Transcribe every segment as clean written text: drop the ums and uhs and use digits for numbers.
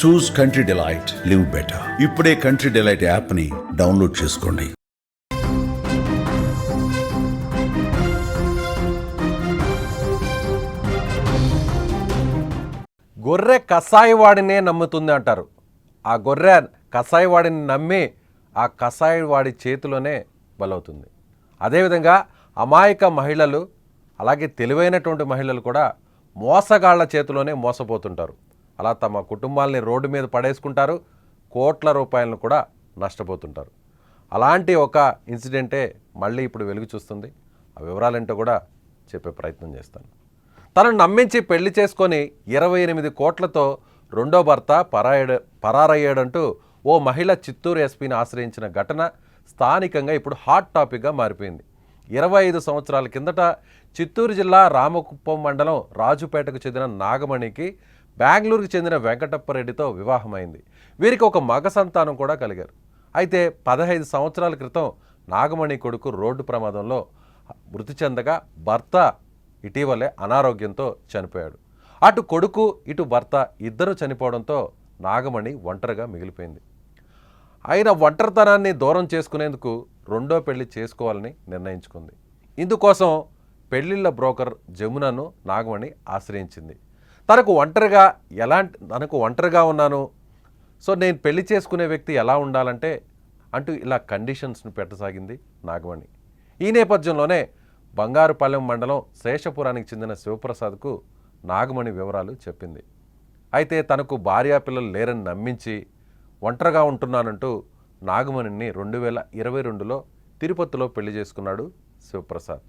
చూస్ country delight, live better. ఇప్పుడే country delight యాప్ని download చేసుకోండి. గొర్రె కసాయివాడినే నమ్ముతుంది అంటారు. ఆ గొర్రె కసాయివాడిని నమ్మి ఆ కసాయివాడి చేతిలోనే బలవుతుంది. అదేవిధంగా అమాయక మహిళలు, అలాగే తెలివైనటువంటి మహిళలు కూడా మోసగాళ్ల చేతిలోనే మోసపోతుంటారు. అలా తమ కుటుంబాలని రోడ్డు మీద పడేసుకుంటారు, కోట్ల రూపాయలను కూడా నష్టపోతుంటారు. అలాంటి ఒక ఇన్సిడెంటే మళ్ళీ ఇప్పుడు వెలుగు చూస్తుంది. ఆ వివరాలేంటో కూడా చెప్పే ప్రయత్నం చేస్తాను. తనను నమ్మించి పెళ్లి చేసుకొని 28 కోట్లతో రెండో భర్త పరారయ్యాడంటూ ఓ మహిళ చిత్తూరు ఎస్పీని ఆశ్రయించిన ఘటన స్థానికంగా ఇప్పుడు హాట్ టాపిక్గా మారిపోయింది. 25 సంవత్సరాల కిందట చిత్తూరు జిల్లా రామకుప్పం మండలం రాజుపేటకు చెందిన నాగమణికి బెంగళూరుకు చెందిన వెంకటప్పరెడ్డితో వివాహమైంది. వీరికి ఒక మగ సంతానం కూడా కలిగారు. అయితే 15 సంవత్సరాల క్రితం నాగమణి కొడుకు రోడ్డు ప్రమాదంలో మృతి చెందగా భర్త ఇటీవలే అనారోగ్యంతో చనిపోయాడు. అటు కొడుకు ఇటు భర్త ఇద్దరు చనిపోవడంతో నాగమణి ఒంటరిగా మిగిలిపోయింది. ఆయన ఒంటరితనాన్ని దూరం చేసుకునేందుకు రెండో పెళ్లి చేసుకోవాలని నిర్ణయించుకుంది. ఇందుకోసం పెళ్లిళ్ళ బ్రోకర్ జమునను నాగమణి ఆశ్రయించింది. తనకు ఒంటరిగా ఉన్నాను, సో నేను పెళ్లి చేసుకునే వ్యక్తి ఎలా ఉండాలంటే అంటూ ఇలా కండిషన్స్ను పెట్టసాగింది నాగమణి. ఈ నేపథ్యంలోనే బంగారుపాలెం మండలం శేషపురానికి చెందిన శివప్రసాద్కు నాగమణి వివరాలు చెప్పింది. అయితే తనకు భార్యాపిల్లలు లేరని నమ్మించి ఒంటరిగా ఉంటున్నానంటూ నాగమణిని 2022లో తిరుపతిలో పెళ్లి చేసుకున్నాడు శివప్రసాద్.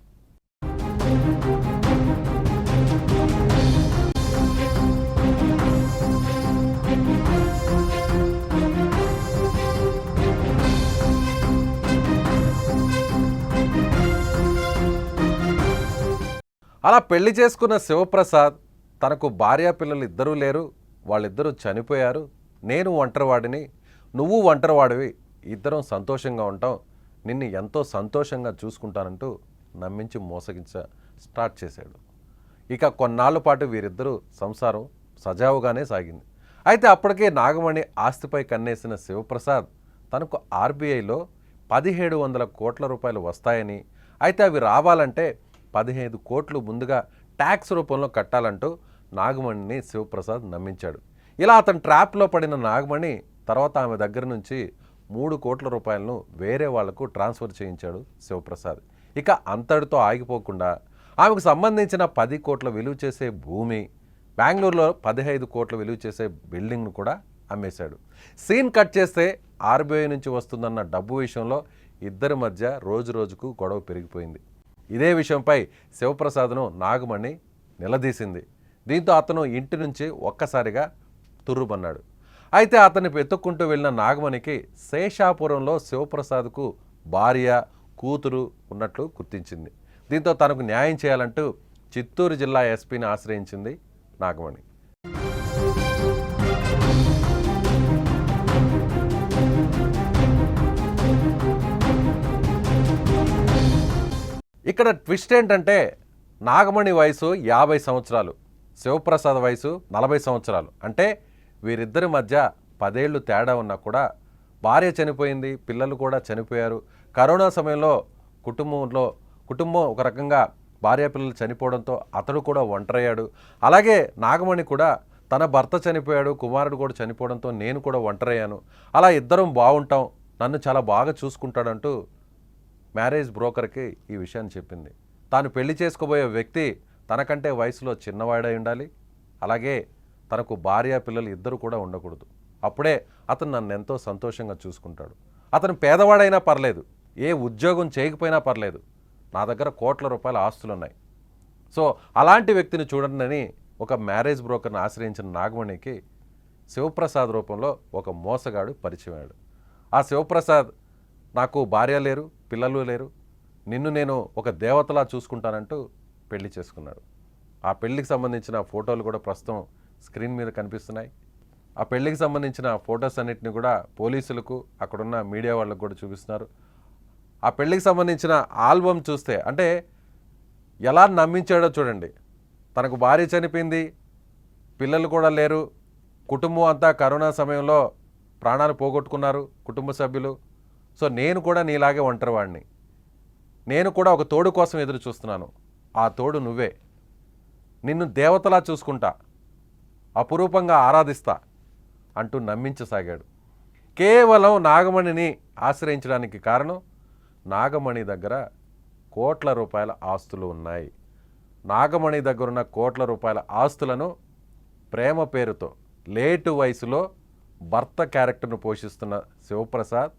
అలా పెళ్లి చేసుకున్న శివప్రసాద్ తనకు భార్యాపిల్లలు ఇద్దరూ లేరు, వాళ్ళిద్దరూ చనిపోయారు, నేను ఒంటరివాడిని, నువ్వు ఒంటరివాడివి, ఇద్దరం సంతోషంగా ఉంటాం, నిన్ను ఎంతో సంతోషంగా చూసుకుంటానంటూ నమ్మించి మోసగించ స్టార్ట్ చేశాడు. ఇక కొన్నాళ్ళ పాటు వీరిద్దరూ సంసారం సజావుగానే సాగింది. అయితే అప్పటికే నాగమణి ఆస్తిపై కన్నేసిన శివప్రసాద్ తనకు ఆర్బీఐలో 1700 కోట్ల రూపాయలు వస్తాయని, అయితే అవి రావాలంటే 15 కోట్లు ముందుగా ట్యాక్స్ రూపంలో కట్టాలంటూ నాగమణిని శివప్రసాద్ నమ్మించాడు. ఇలా అతను ట్రాప్లో పడిన నాగమణి తర్వాత ఆమె దగ్గర నుంచి 3 కోట్ల రూపాయలను వేరే వాళ్లకు ట్రాన్స్ఫర్ చేయించాడు శివప్రసాద్. ఇక అంతటితో ఆగిపోకుండా ఆమెకు సంబంధించిన 10 కోట్ల విలువ చేసే భూమి, బెంగళూరులో 15 కోట్ల విలువ చేసే బిల్డింగ్ను కూడా అమ్మేశాడు. సీన్ కట్ చేస్తే ఆర్బీఐ నుంచి వస్తుందన్న డబ్బు విషయంలో ఇద్దరి మధ్య రోజు రోజుకు గొడవ పెరిగిపోయింది. ఇదే విషయంపై శివప్రసాద్ను నాగమణి నిలదీసింది. దీంతో అతను ఇంటి నుంచి ఒక్కసారిగా తుర్రుబన్నాడు. అయితే అతన్ని వెతుక్కుంటూ వెళ్ళిన నాగమణికి శేషాపురంలో శివప్రసాద్కు భార్య, కూతురు ఉన్నట్లు గుర్తించింది. దీంతో తనకు న్యాయం చేయాలంటూ చిత్తూరు జిల్లా ఎస్పీని ఆశ్రయించింది నాగమణి. ఇక్కడ ట్విస్ట్ ఏంటంటే నాగమణి వయసు 50 సంవత్సరాలు, శివప్రసాద్ వయసు 40 సంవత్సరాలు. అంటే వీరిద్దరి మధ్య 10 ఏళ్ళు తేడా ఉన్నా కూడా భార్య చనిపోయింది, పిల్లలు కూడా చనిపోయారు. కరోనా సమయంలో కుటుంబం ఒక రకంగా భార్య పిల్లలు చనిపోవడంతో అతడు కూడా ఒంటరయ్యాడు. అలాగే నాగమణి కూడా తన భర్త చనిపోయాడు, కుమారుడు కూడా చనిపోవడంతో నేను కూడా ఒంటరయ్యాను, అలా ఇద్దరం బాగుంటాం, నన్ను చాలా బాగా చూసుకుంటాడంటూ మ్యారేజ్ బ్రోకర్కి ఈ విషయాన్ని చెప్పింది. తాను పెళ్లి చేసుకోబోయే వ్యక్తి తనకంటే వయసులో చిన్నవాడై ఉండాలి, అలాగే తనకు భార్య పిల్లలు ఇద్దరు కూడా ఉండకూడదు, అప్పుడే అతను నన్ను ఎంతో సంతోషంగా చూసుకుంటాడు. అతను పేదవాడైనా పర్లేదు, ఏ ఉద్యోగం చేయకపోయినా పర్లేదు, నా దగ్గర కోట్ల రూపాయల ఆస్తులున్నాయి, సో అలాంటి వ్యక్తిని చూడండి ఒక మ్యారేజ్ బ్రోకర్ని ఆశ్రయించిన నాగమణికి శివప్రసాద్ రూపంలో ఒక మోసగాడు పరిచయమాడు. ఆ శివప్రసాద్ నాకు భార్య లేరు, పిల్లలు లేరు, నిన్ను నేను ఒక దేవతలా చూసుకుంటానంటూ పెళ్లి చేసుకున్నాడు. ఆ పెళ్లికి సంబంధించిన ఫోటోలు కూడా ప్రస్తుతం స్క్రీన్ మీద కనిపిస్తున్నాయి. ఆ పెళ్లికి సంబంధించిన ఫొటోస్ అన్నిటిని కూడా పోలీసులకు, అక్కడున్న మీడియా వాళ్ళకు కూడా చూపిస్తున్నారు. ఆ పెళ్లికి సంబంధించిన ఆల్బమ్ చూస్తే, అంటే ఎలా నమ్మించాడో చూడండి. తనకు భార్య చనిపోయింది, పిల్లలు కూడా లేరు, కుటుంబం అంతా కరోనా సమయంలో ప్రాణాలు పోగొట్టుకున్నారు కుటుంబ సభ్యులు. సో నేను కూడా నీలాగే ఒంటరివాడిని, నేను కూడా ఒక తోడు కోసం ఎదురు చూస్తున్నాను, ఆ తోడు నువ్వే, నిన్ను దేవతలా చూసుకుంటా, అపురూపంగా ఆరాధిస్తా అంటూ నమ్మించసాగాడు. కేవలం నాగమణిని ఆశ్రయించడానికి కారణం నాగమణి దగ్గర కోట్ల రూపాయల ఆస్తులు ఉన్నాయి. నాగమణి దగ్గరున్న కోట్ల రూపాయల ఆస్తులను ప్రేమ పేరుతో లేటు వయసులో భర్త క్యారెక్టర్ను పోషిస్తున్న శివప్రసాద్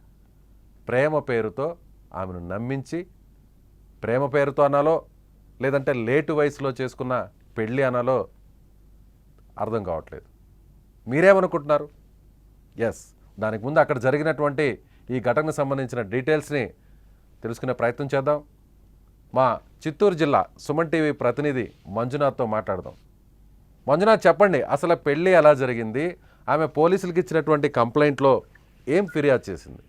ప్రేమ పేరుతో ఆమెను నమ్మించి, ప్రేమ పేరుతో అనాలో లేదంటే లేటు వయసులో చేసుకున్న పెళ్ళి అనాలో అర్థం కావట్లేదు. మీరేమనుకుంటున్నారు? ఎస్, దానికి ముందు అక్కడ జరిగినటువంటి ఈ ఘటనకు సంబంధించిన డీటెయిల్స్ని తెలుసుకునే ప్రయత్నం చేద్దాం. మా చిత్తూరు జిల్లా సుమన్ టీవీ ప్రతినిధి మంజునాథ్తో మాట్లాడదాం. మంజునాథ్, చెప్పండి, అసలు పెళ్ళి ఎలా జరిగింది? ఆమె పోలీసులకు ఇచ్చినటువంటి కంప్లైంట్లో ఏం ఫిర్యాదు చేసింది?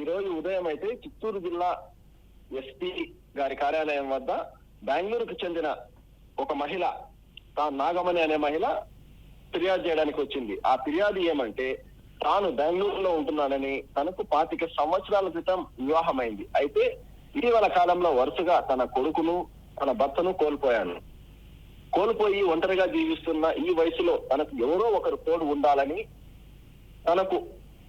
ఈరోజు ఉదయం అయితే చిత్తూరు జిల్లా ఎస్పీ గారి కార్యాలయం వద్ద బెంగళూరుకు చెందిన ఒక మహిళ, నాగమణి అనే మహిళ ఫిర్యాదు చేయడానికి వచ్చింది. ఆ ఫిర్యాదు ఏమంటే, తాను బెంగళూరులో ఉంటున్నానని, తనకు 25 సంవత్సరాల క్రితం వివాహమైంది. అయితే ఇటీవల కాలంలో వరుసగా తన కొడుకును, తన భర్తను కోల్పోయి ఒంటరిగా జీవిస్తున్న ఈ వయసులో తనకు ఎవరో ఒకరు తోడు ఉండాలని, తనకు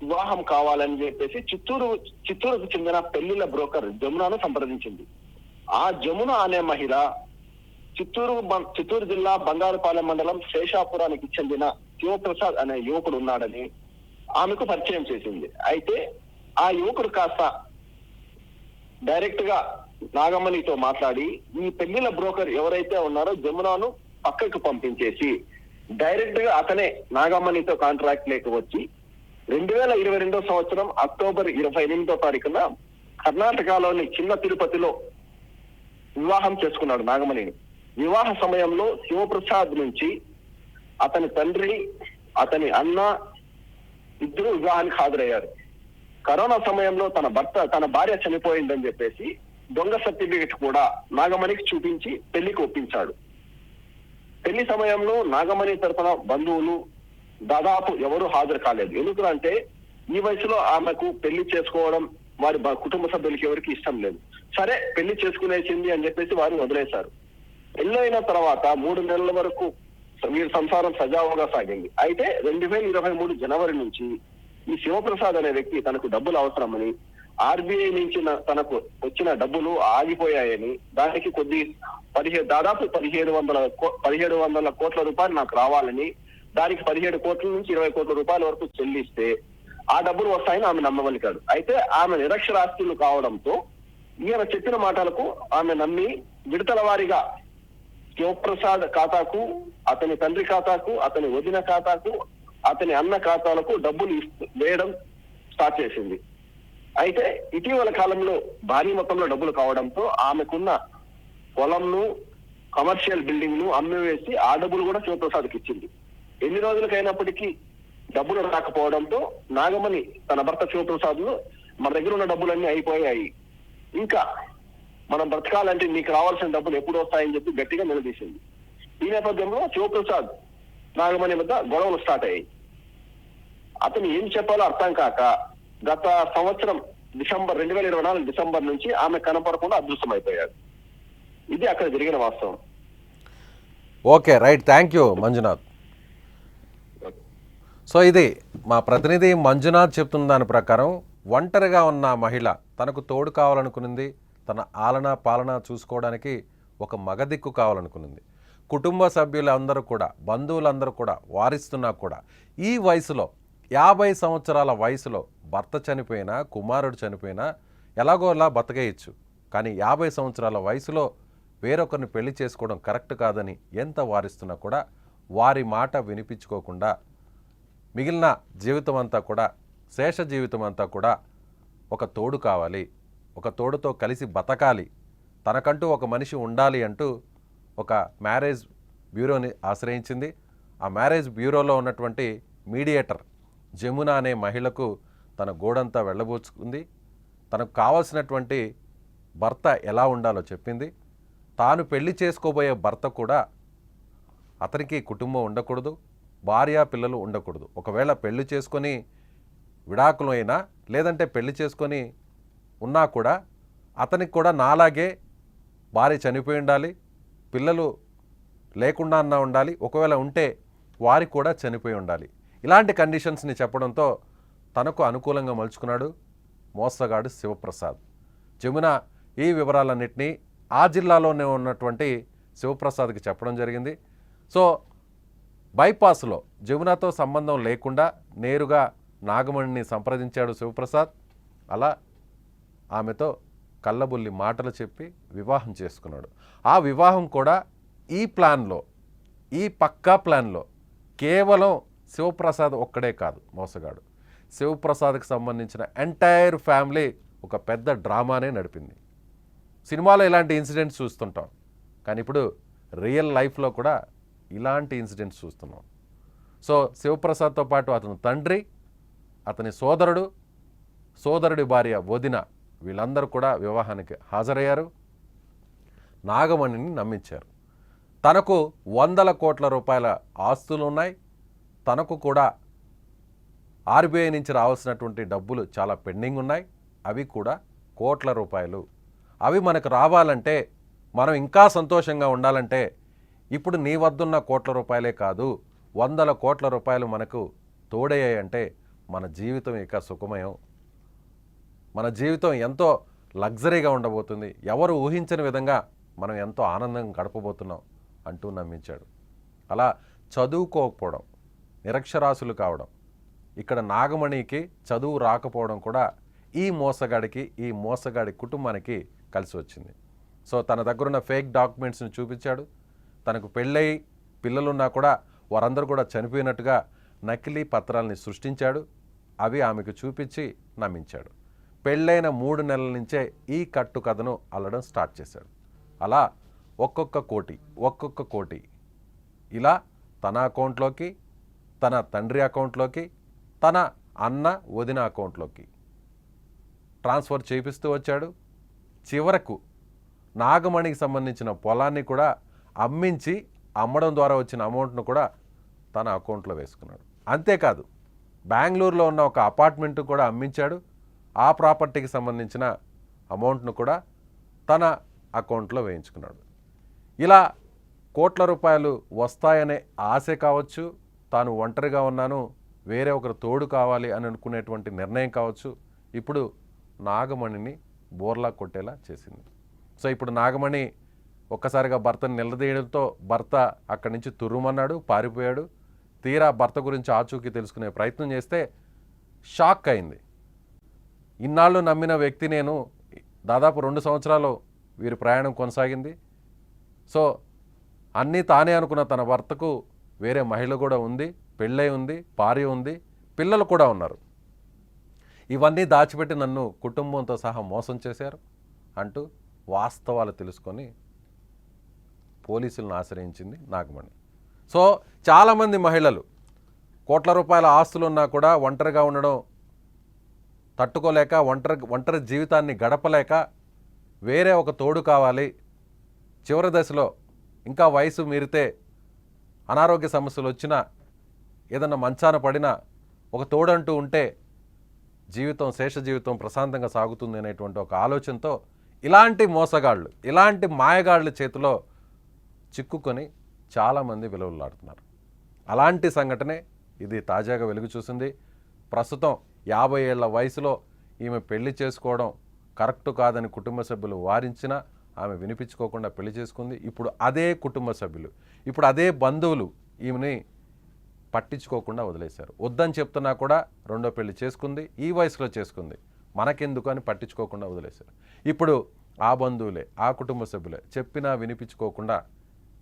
వివాహం కావాలని చెప్పేసి చిత్తూరుకు చెందిన పెళ్లిళ్ల బ్రోకర్ జమునాను సంప్రదించింది. ఆ జమున అనే మహిళ చిత్తూరు జిల్లా బంగారుపాలెం మండలం శేషాపురానికి చెందిన శివప్రసాద్ అనే యువకుడు ఉన్నాడని ఆమెకు పరిచయం చేసింది. అయితే ఆ యువకుడు కాస్త డైరెక్ట్ గా నాగమణితో మాట్లాడి, ఈ పెళ్లిల బ్రోకర్ ఎవరైతే ఉన్నారో జమునాను పక్కకు పంపించేసి డైరెక్ట్ గా అతనే నాగమణితో కాంట్రాక్ట్ లేక వచ్చి 2022 సంవత్సరం అక్టోబర్ 28వ తారీఖున కర్ణాటకలోని చిన్న తిరుపతిలో వివాహం చేసుకున్నాడు నాగమణిని. వివాహ సమయంలో శివప్రసాద్ నుంచి అతని తండ్రి, అతని అన్న ఇద్దరు వివాహానికి హాజరయ్యారు. కరోనా సమయంలో తన భార్య చనిపోయిందని చెప్పేసి దొంగ సర్టిఫికెట్ కూడా నాగమణికి చూపించి పెళ్లికి ఒప్పించాడు. పెళ్లి సమయంలో నాగమణి తరఫున బంధువులు దాదాపు ఎవరు హాజరు కాలేదు. ఎందుకంటే ఈ వయసులో ఆమెకు పెళ్లి చేసుకోవడం వారి కుటుంబ సభ్యులకి ఎవరికి ఇష్టం లేదు. సరే, పెళ్లి చేసుకునేసింది అని చెప్పేసి వారు వదిలేశారు. పెళ్ళైన తర్వాత 3 నెలల వరకు వీరి సంసారం సజావుగా సాగింది. అయితే 2023 జనవరి నుంచి ఈ శివప్రసాద్ అనే వ్యక్తి తనకు డబ్బులు అవసరమని, ఆర్బీఐ నుంచి తనకు వచ్చిన డబ్బులు ఆగిపోయాయని, దానికి దాదాపు 1700 కోట్ల రూపాయలు నాకు రావాలని, దానికి 17 కోట్ల నుంచి 20 కోట్ల రూపాయల వరకు చెల్లిస్తే ఆ డబ్బులు వస్తాయని ఆమె నమ్మవలికాడు. అయితే ఆమె నిరక్షరాస్యులు కావడంతో ఈయన చెప్పిన మాటలకు ఆమె నమ్మి విడతల వారీగా శివప్రసాద్ ఖాతాకు, అతని తండ్రి ఖాతాకు, అతని వదిన ఖాతాకు, అతని అన్న ఖాతాలకు డబ్బులు వేయడం స్టార్ట్ చేసింది. అయితే ఇటీవల కాలంలో భారీ మొత్తంలో డబ్బులు కావడంతో ఆమెకున్న పొలంను, కమర్షియల్ బిల్డింగ్ ను అమ్మివేసి ఆ డబ్బులు కూడా శివప్రసాద్కి ఇచ్చింది. ఎన్ని రోజులకైనప్పటికీ డబ్బులు రాకపోవడంతో నాగమణి తన భర్త శివప్రసాద్ ను, మన దగ్గర ఉన్న డబ్బులన్నీ అయిపోయాయి, ఇంకా మనం బ్రతకాలంటే నీకు రావాల్సిన డబ్బులు ఎప్పుడు వస్తాయని చెప్పి గట్టిగా నిలదీసింది. ఈ నేపథ్యంలో శివప్రసాద్ నాగమణి వద్ద గొడవలు స్టార్ట్ అయ్యాయి. అతను ఏం చెప్పాలో అర్థం కాక గత సంవత్సరం 2024 డిసెంబర్ నుంచి ఆమె కనపడకుండా అదృశ్యమైపోయాడు. ఇది అక్కడ జరిగిన వాస్తవం. Okay, right, thank you Manjunath. So ఇది మా ప్రతినిధి మంజునాథ్ చెప్తున్న దాని ప్రకారం ఒంటరిగా ఉన్న మహిళ తనకు తోడు కావాలనుకునింది, తన ఆలన పాలన చూసుకోవడానికి ఒక మగదిక్కు కావాలనుకునింది. కుటుంబ సభ్యులందరూ కూడా, బంధువులందరూ కూడా వారిస్తున్నా కూడా ఈ వయసులో 50 సంవత్సరాల వయసులో భర్త చనిపోయినా, కుమారుడు చనిపోయినా ఎలాగోలా బతకేయచ్చు. కానీ 50 సంవత్సరాల వయసులో వేరొకరిని పెళ్లి చేసుకోవడం కరెక్ట్ కాదని ఎంత వారిస్తున్నా కూడా వారి మాట వినిపించుకోకుండా మిగిలిన జీవితం అంతా కూడా, శేష జీవితం అంతా కూడా ఒక తోడు కావాలి, ఒక తోడుతో కలిసి బతకాలి, తనకంటూ ఒక మనిషి ఉండాలి అంటూ ఒక మ్యారేజ్ బ్యూరోని ఆశ్రయించింది. ఆ మ్యారేజ్ బ్యూరోలో ఉన్నటువంటి మీడియేటర్ జమున అనే మహిళకు తన గోడంతా వెళ్ళబోచుకుంది. తనకు కావాల్సినటువంటి భర్త ఎలా ఉండాలో చెప్పింది. తాను పెళ్లి చేసుకోబోయే భర్త కూడా అతనికి కుటుంబం ఉండకూడదు, భార్య పిల్లలు ఉండకూడదు. ఒకవేళ పెళ్లి చేసుకొని విడాకులు అయినా లేదంటే పెళ్లి చేసుకొని ఉన్నా కూడా అతనికి కూడా నాలాగే భార్య చనిపోయి ఉండాలి, పిల్లలు లేకుండా అన్నా ఉండాలి, ఒకవేళ ఉంటే వారికి కూడా చనిపోయి ఉండాలి. ఇలాంటి కండిషన్స్ని చెప్పడంతో తనకు అనుకూలంగా మలుచుకున్నాడు మోసగాడు శివప్రసాద్. జమున ఈ వివరాలన్నింటినీ ఆ జిల్లాలోనే ఉన్నటువంటి శివప్రసాద్కి చెప్పడం జరిగింది. సో బైపాస్లో జమునతో సంబంధం లేకుండా నేరుగా నాగమణిని సంప్రదించాడు శివప్రసాద్. అలా ఆమెతో కళ్ళబుల్లి మాటలు చెప్పి వివాహం చేసుకున్నాడు. ఆ వివాహం కూడా ఈ ప్లాన్లో, ఈ పక్కా ప్లాన్లో కేవలం శివప్రసాద్ ఒక్కడే కాదు మోసగాడు. శివప్రసాద్కి సంబంధించిన ఎంటైర్ ఫ్యామిలీ ఒక పెద్ద డ్రామానే నడిపింది. సినిమాలో ఇలాంటి ఇన్సిడెంట్స్ చూస్తుంటాం, కానీ ఇప్పుడు రియల్ లైఫ్లో కూడా ఇలాంటి ఇన్సిడెంట్స్ చూస్తున్నాం. సో శివప్రసాద్తో పాటు అతని తండ్రి, అతని సోదరుడు, సోదరుడి భార్య వదిన వీళ్ళందరూ కూడా వివాహానికి హాజరయ్యారు. నాగమణిని నమ్మించారు. తనకు 100 కోట్ల రూపాయల ఆస్తులు ఉన్నాయి, తనకు కూడా ఆర్బీఐ నుంచి రావాల్సినటువంటి డబ్బులు చాలా పెండింగ్ ఉన్నాయి, అవి కూడా కోట్ల రూపాయలు. అవి మనకు రావాలంటే, మనం ఇంకా సంతోషంగా ఉండాలంటే ఇప్పుడు నీ వద్దున్న కోట్ల రూపాయలే కాదు, 100 కోట్ల రూపాయలు మనకు తోడయ్యాయంటే మన జీవితం ఇక సుఖమయం, మన జీవితం ఎంతో లగ్జరీగా ఉండబోతుంది, ఎవరు ఊహించని విధంగా మనం ఎంతో ఆనందంగా గడపబోతున్నాం అంటూ నమ్మించాడు. అలా చదువుకోకపోవడం, నిరక్షరాస్యులు కావడం, ఇక్కడ నాగమణికి చదువు రాకపోవడం కూడా ఈ మోసగాడికి, ఈ మోసగాడి కుటుంబానికి కలిసి వచ్చింది. సో తన దగ్గరున్న ఫేక్ డాక్యుమెంట్స్ని చూపించాడు. తనకు పెళ్ళయి పిల్లలున్నా కూడా వారందరూ కూడా చనిపోయినట్టుగా నకిలీ పత్రాలని సృష్టించాడు. అవి ఆమెకు చూపించి నమ్మించాడు. పెళ్ళైన 3 నెలల నుంచే ఈ కట్టు కథను అల్లడం స్టార్ట్ చేశాడు. అలా ఒక్కొక్క కోటి ఇలా తన అకౌంట్లోకి, తన తండ్రి అకౌంట్లోకి, తన అన్న వదిన అకౌంట్లోకి ట్రాన్స్ఫర్ చేపిస్తూ వచ్చాడు. చివరకు నాగమణికి సంబంధించిన పొలాన్ని కూడా అమ్మించి, అమ్మడం ద్వారా వచ్చిన అమౌంట్ను కూడా తన అకౌంట్లో వేసుకున్నాడు. అంతేకాదు బెంగళూరులో ఉన్న ఒక అపార్ట్మెంట్ కూడా అమ్మించాడు. ఆ ప్రాపర్టీకి సంబంధించిన అమౌంట్ను కూడా తన అకౌంట్లో వేయించుకున్నాడు. ఇలా కోట్ల రూపాయలు వస్తాయనే ఆశ కావచ్చు, తాను ఒంటరిగా ఉన్నాను, వేరే ఒకరు తోడు కావాలి అని అనుకునేటువంటి నిర్ణయం కావచ్చు, ఇప్పుడు నాగమణిని బోర్లా కొట్టేలా చేసింది. సో ఇప్పుడు నాగమణి ఒక్కసారిగా భర్తను నిలదీయడంతో భర్త అక్కడి నుంచి తుర్రుమన్నాడు, పారిపోయాడు. తీరా భర్త గురించి ఆచూకీ తెలుసుకునే ప్రయత్నం చేస్తే షాక్ అయింది. ఇన్నాళ్ళు నమ్మిన వ్యక్తి నేను, దాదాపు 2 సంవత్సరాలు వీరి ప్రయాణం కొనసాగింది. సో అన్నీ తానే అనుకున్న తన భర్తకు వేరే మహిళ కూడా ఉంది, పెళ్ళై ఉంది, భార్య ఉంది, పిల్లలు కూడా ఉన్నారు. ఇవన్నీ దాచిపెట్టి నన్ను కుటుంబంతో సహా మోసం చేశారు అంటూ వాస్తవాలు తెలుసుకొని పోలీసులను ఆశ్రయించింది నాగమణి. సో చాలామంది మహిళలు కోట్ల రూపాయల ఆస్తులున్నా కూడా ఒంటరిగా ఉండడం తట్టుకోలేక, ఒంటరి జీవితాన్ని గడపలేక వేరే ఒక తోడు కావాలి, చివరి దశలో ఇంకా వయసు మీరితే అనారోగ్య సమస్యలు వచ్చినా, ఏదన్నా మంచాన పడినా ఒక తోడంటూ ఉంటే జీవితం, శేష జీవితం ప్రశాంతంగా సాగుతుంది అనేటువంటి ఒక ఆలోచనతో ఇలాంటి మోసగాళ్ళు, ఇలాంటి మాయగాళ్ళ చేతిలో చిక్కుకొని చాలామంది విలువలాడుతున్నారు. అలాంటి సంఘటనే ఇది తాజాగా వెలుగు చూసింది. ప్రస్తుతం 50 ఏళ్ల వయసులో ఈమె పెళ్లి చేసుకోవడం కరెక్ట్ కాదని కుటుంబ సభ్యులు వారించినా ఆమె వినిపించుకోకుండా పెళ్లి చేసుకుంది. ఇప్పుడు అదే కుటుంబ సభ్యులు, ఇప్పుడు అదే బంధువులు ఈమెని పట్టించుకోకుండా వదిలేశారు. వద్దని చెప్తున్నా కూడా రెండో పెళ్లి చేసుకుంది, ఈ వయసులో చేసుకుంది, మనకెందుకు అని పట్టించుకోకుండా వదిలేశారు. ఇప్పుడు ఆ బంధువులే, ఆ కుటుంబ సభ్యులే చెప్పినా వినిపించుకోకుండా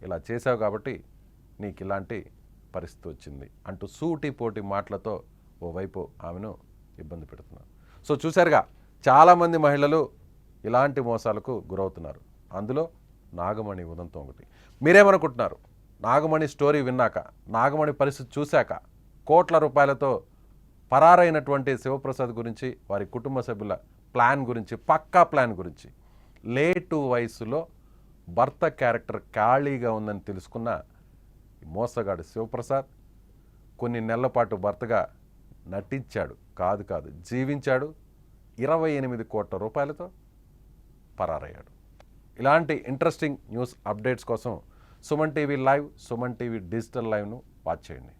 ఇలా చేశావు కాబట్టి నీకు ఇలాంటి పరిస్థితి వచ్చింది అంటూ సూటిపోటి మాటలతో ఓవైపు ఆమెను ఇబ్బంది పెడుతున్నారు. సో చూశారుగా, చాలామంది మహిళలు ఇలాంటి మోసాలకు గురవుతున్నారు. అందులో నాగమణి ఉదంతం ఒకటి. మీరేమనుకుంటున్నారు? నాగమణి స్టోరీ విన్నాక, నాగమణి పరిస్థితి చూశాక, కోట్ల రూపాయలతో పరారైనటువంటి శివప్రసాద్ గురించి, వారి కుటుంబ సభ్యుల ప్లాన్ గురించి, పక్కా ప్లాన్ గురించి, లేటు వయసులో భర్త క్యారెక్టర్ ఖాళీగా ఉందని తెలుసుకున్న ఈ మోసగాడు శివప్రసాద్ కొన్ని నెలల పాటు భర్తగా నటించాడు, కాదు జీవించాడు. 28 కోట్ల రూపాయలతో పరారయ్యాడు. ఇలాంటి ఇంట్రెస్టింగ్ న్యూస్ అప్డేట్స్ కోసం Suman TV live, Suman TV digital లైవ్ను వాచ్ చేయండి.